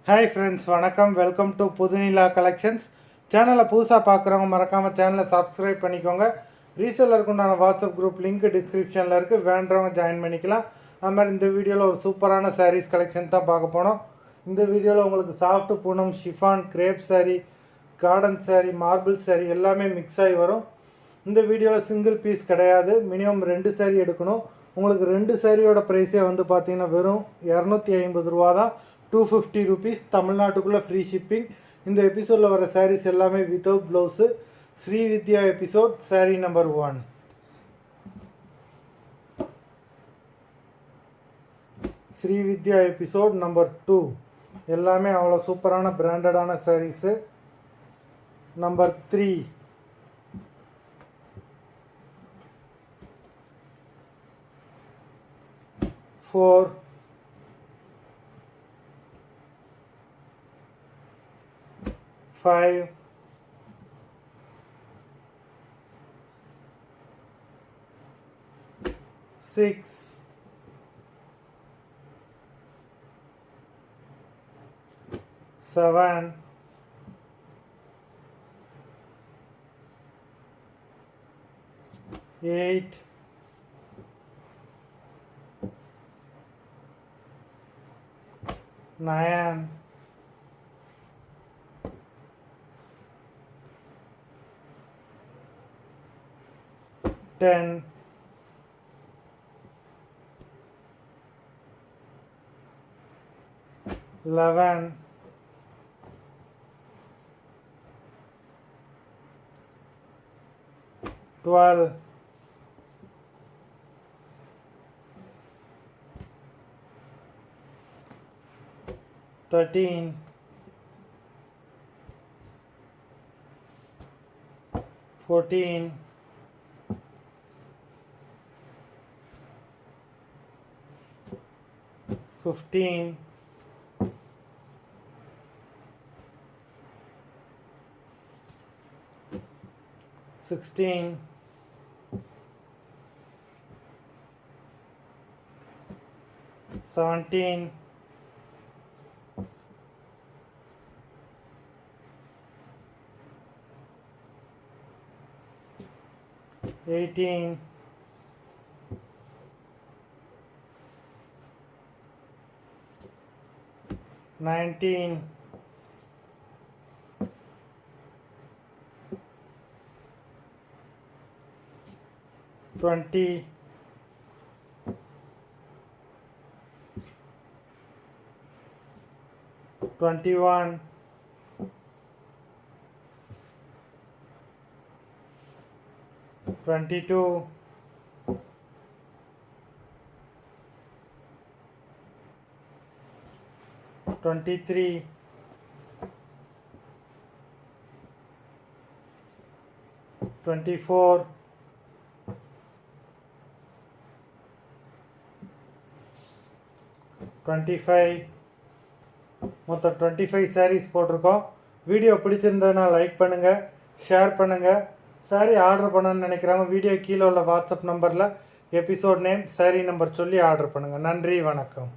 Hi friends, வணக்கம். Welcome to Pudhunila collections. சேனலை புதுசாக பார்க்குறவங்க மறக்காமல் சேனலை சப்ஸ்கிரைப் பண்ணிக்கோங்க. ரீசெல்லருக்கு உண்டான வாட்ஸ்அப் குரூப் லிங்க் டிஸ்கிரிப்ஷனில் இருக்குது, வேண்டவங்க ஜாயின் பண்ணிக்கலாம். அது மாதிரி இந்த வீடியோவில் ஒரு சூப்பரான சாரீஸ் கலெக்ஷன் தான் பார்க்க போனோம். இந்த வீடியோவில் உங்களுக்கு soft Poonam, chiffon, crepe sari, cotton sari, marble sari எல்லாமே மிக்ஸ் ஆகி வரும். இந்த வீடியோவில் சிங்கிள் பீஸ் கிடையாது, மினிமம் 2 சாரீ எடுக்கணும். உங்களுக்கு 2 சாரியோட ப்ரைஸே வந்து பார்த்தீங்கன்னா வெறும் 250 ரூபா தான். 250 ருபீஸ், தமிழ்நாட்டுக்குள்ளே ஃப்ரீ ஷிப்பிங். இந்த எபிசோடில் வர சாரீஸ் எல்லாமே வித்தவுட் ப்ளவுஸு. ஸ்ரீ வித்யா எபிசோட் சாரீ நம்பர் 1. ஸ்ரீ வித்யா எபிசோட் நம்பர் 2 எல்லாமே அவ்வளோ சூப்பரான பிராண்டடான சாரீஸு. நம்பர் 3 4 5 6 7 8 9 10 11 12 13 14 15 16 17 18 19 20 21 22 23 24 25 மொத்தம் 25 சாரீஸ் போட்டிருக்கோம். வீடியோ பிடிச்சிருந்ததுன்னா லைக் பண்ணுங்கள், ஷேர் பண்ணுங்கள். சாரீ ஆர்டர் பண்ணணும்னு நினைக்கிறாங்க, வீடியோ கீழே உள்ள வாட்ஸ்அப் நம்பரில் எபிசோட் நேம், சாரீ நம்பர் சொல்லி ஆர்டர் பண்ணுங்கள். நன்றி, வணக்கம்.